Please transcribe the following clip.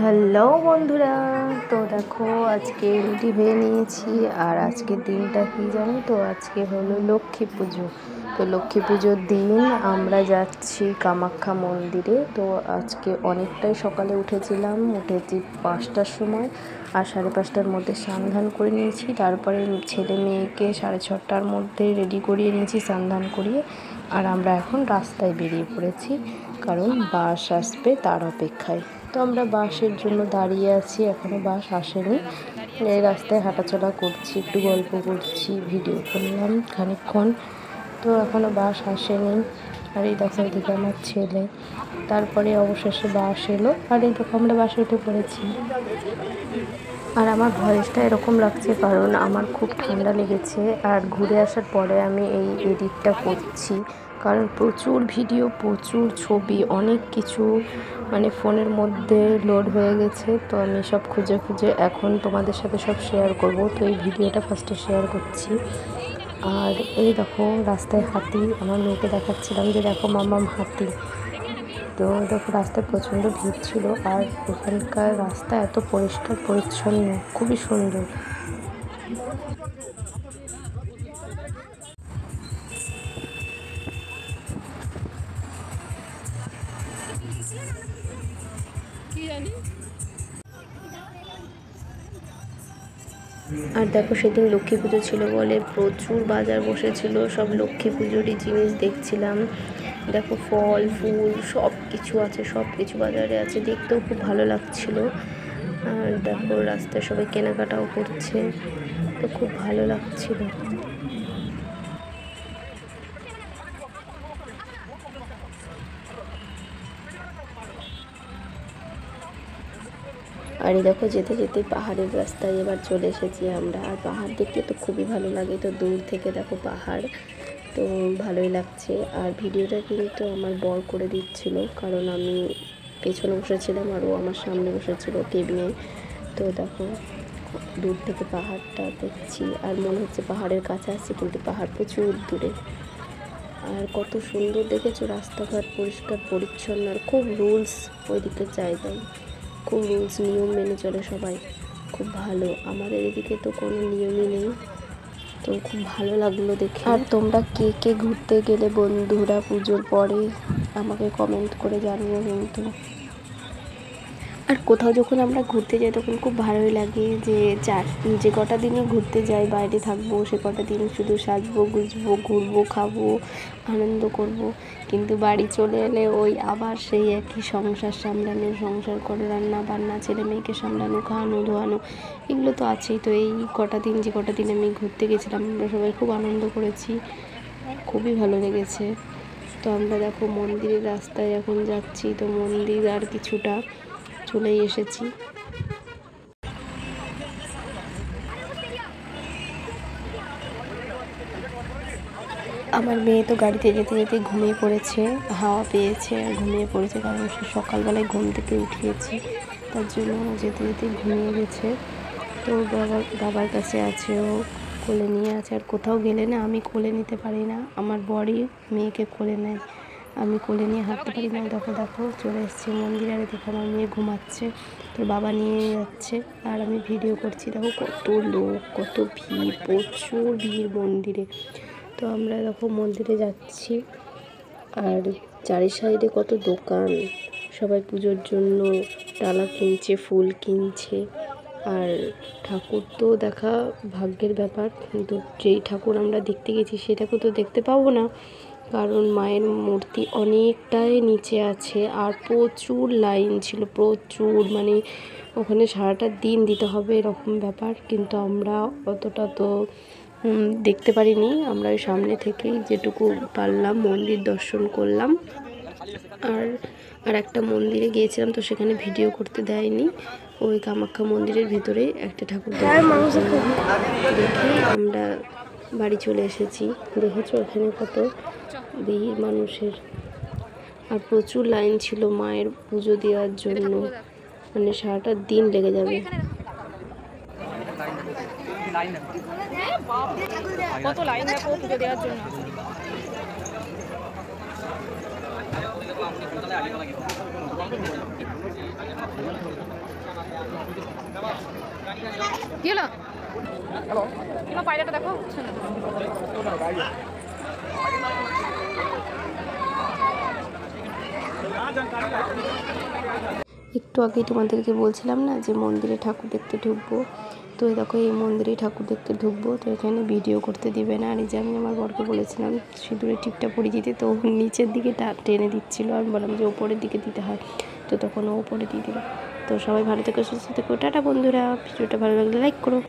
Hello বন্ধুরা, তো দেখো আজকে রেডি হয়ে নিয়েছি। আর আজকের দিনটা কি জানো তো, আজকে হলো লক্ষ্মী পুজো। তো লক্ষ্মী পুজোর দিন আমরা যাচ্ছি কামাখ্যা মন্দিরে। তো আজকে অনেকটাই সকালে উঠেছি 5টার সময়। আর 5:30টার মধ্যে স্নান করে নিয়েছি। তারপরে ছেলে মেয়েকে 6:30টার মধ্যে রেডি করিয়ে নিয়েছি, স্নান করিয়ে। আর আমরা এখন রাস্তায় বেরিয়ে পড়েছি, কারণ বাস আসবে তার অপেক্ষায়। তো আমরা বাসের জন্য দাঁড়িয়ে আছি, এখনও বাস আসেনি। এই রাস্তায় হাঁটাচলা করছি, একটু গল্প করছি, ভিডিও করলাম খানিকক্ষণ। তো এখনও বাস আসেনি। আর এই দেখো এদিকে আমার ছেলে। তারপরে অবশেষে বাস এলো, আর এই দেখো আমরা বাসে উঠে পড়েছি। আর আমার ভয়েসটা এরকম লাগছে কারণ আমার খুব ঠান্ডা লেগেছে। আর ঘুরে আসার পরে আমি এই এডিটটা করছি, কারণ প্রচুর ভিডিও, প্রচুর ছবি, অনেক কিছু ফোনের মধ্যে লোড হয়ে গেছে। তো আমি সব খুঁজে এখন তোমাদের সাথে সব শেয়ার করব। তো এই ভিডিওটা ফার্স্টে শেয়ার করছি। আর এই দেখো রাস্তায় হাতি, আমার মেয়েকে দেখাচ্ছিলাম যে দেখো মাম্মাম হাতি। তো দেখো রাস্তায় প্রচণ্ড ভিড় ছিল। আর এখানকার রাস্তা এত পরিষ্কার পরিচ্ছন্ন, খুবই সুন্দর। আর দেখো সেদিন লক্ষ্মী পুজো ছিল বলে প্রচুর বাজার বসেছিল, সব লক্ষ্মী পুজোরই জিনিস দেখছিলাম। দেখো ফল ফুল সব কিছু আছে, সব কিছু বাজারে আছে, দেখতেও খুব ভালো লাগছিল। আর দেখো রাস্তায় সবাই কেনাকাটাও করছে, তো খুব ভালো লাগছিল। আর এই দেখো যেতে যেতে পাহাড়ের রাস্তায় এবার চলে এসেছি আমরা। আর পাহাড় দেখতে তো খুবই ভালো লাগে, তো দূর থেকে দেখো পাহাড়, তো ভালোই লাগছে। আর ভিডিওটা কিন্তু আমার বর করে দিচ্ছিল, কারণ আমি পেছনে বসেছিলাম আর ও আমার সামনে বসেছিল কেবিনে। তো দেখো দূর থেকে পাহাড়টা দেখছি, আর মনে হচ্ছে পাহাড়ের কাছে আসছে, কিন্তু পাহাড় প্রচুর দূরে। আর কত সুন্দর দেখেছো, রাস্তাঘাট পরিষ্কার পরিচ্ছন্ন, আর খুব রুলস ওইদিকে জায়গায়, খুব রুলস নিয়ম মেনে চলে সবাই, খুব ভালো। আমাদের এদিকে তো কোনো নিয়মই নেই, তো খুব ভালো লাগলো দেখে। আর তোমরা কে কে ঘুরতে গেলে বন্ধুরা পুজোর পরে আমাকে কমেন্ট করে জানিও কিন্তু। আর কোথাও যখন আমরা ঘুরতে যাই তখন খুব ভালোই লাগে যে কটা দিনই ঘুরতে যাই, বাইরে থাকবো, সে কটা দিন শুধু সাজবো গুজবো, ঘুরবো, খাবো, আনন্দ করব। কিন্তু বাড়ি চলে এলে ওই আবার সেই একই সংসার সামলানো, সংসার করে রান্না বান্না, ছেলে মেয়েকে সামলানো, খাওয়ানো ধোয়ানো, এগুলো তো আছেই। তো এই যে কটা দিন আমি ঘুরতে গেছিলাম, আমরা সবাই খুব আনন্দ করেছি, খুবই ভালো লেগেছে। তো আমরা দেখো মন্দিরের রাস্তায় এখন যাচ্ছি, তো মন্দির আর কিছুটা চলেই এসেছি। আমার মেয়ে তো গাড়িতে যেতে যেতে ঘুমিয়ে পড়েছে, হাওয়া পেয়েছে আর ঘুমিয়ে পড়েছে, কারণ সে সকালবেলায় ঘুম থেকে উঠিয়েছি, তার জন্য যেতে যেতে ঘুমিয়ে গেছে। তো বাবার কাছে আছে, ও কোলে নিয়ে আছে। আর কোথাও গেলে না আমি কোলে নিতে পারি না, আমার বরই মেয়েকে কোলে নেয়, আমি কোলে নিয়ে হাঁটতে পারি না। দেখো চলে এসেছি মন্দিরে। আর দেখো আমার মেয়ে ঘুমাচ্ছে, তোর বাবা নিয়ে যাচ্ছে আর আমি ভিডিও করছি। দেখো কত লোক, কত ভিড়, প্রচুর ভিড় মন্দিরে। তো আমরা দেখো মন্দিরে যাচ্ছি, আর চারি সাইডে কত দোকান, সবাই পুজোর জন্য ডালা কিনছে, ফুল কিনছে। আর ঠাকুর তো দেখা ভাগ্যের ব্যাপার, কিন্তু যেই ঠাকুর আমরা দেখতে গেছি সেই ঠাকুর তো দেখতে পাবো না, কারণ মায়ের মূর্তি অনেকটাই নিচে আছে। আর প্রচুর লাইন ছিল, প্রচুর, ওখানে সারাটা দিন দিতে হবে এরকম ব্যাপার। কিন্তু আমরা অতটা তো দেখতে পারিনি, আমরা ওই সামনে থেকেই যেটুকু পারলাম মন্দির দর্শন করলাম। আর একটা মন্দিরে গিয়েছিলাম, তো সেখানে ভিডিও করতে দেয়নি, ওই কামাখ্যা মন্দিরের ভিতরে একটা ঠাকুর দেখে আমরা বাড়ি চলে এসেছি। দেখেছো এখানে কত ভিড় মানুষের, আর প্রচুর লাইন ছিল মায়ের পুজো দেওয়ার জন্য, সারাটা দিন লেগে যাবে। কত লাইন দেখো পুজো দেওয়ার জন্য। কি হলো? তোমার পায়রাটা দেখো। একটু আগেই তোমাদেরকে বলছিলাম না যে মন্দিরে ঠাকুর দেখতে ঢুকবো, তো দেখো এই মন্দিরে ঠাকুর দেখতে ঢুকবো, তো এখানে ভিডিও করতে দিবে না। আর এই যে আমি আমার বরকে বলেছিলাম সিঁদুরের টিপটা পরিয়ে দিতে, তো ও নিচের দিকে টেনে দিচ্ছিলো। আমি বললাম যে ওপরের দিকে দিতে হয়, তো তখন ও ওপরে দিয়ে দিল। তো সবাই ভালো থেকো, সুস্থ থেকো, টাটা বন্ধুরা। ভিডিওটা ভালো লাগলে লাইক করো।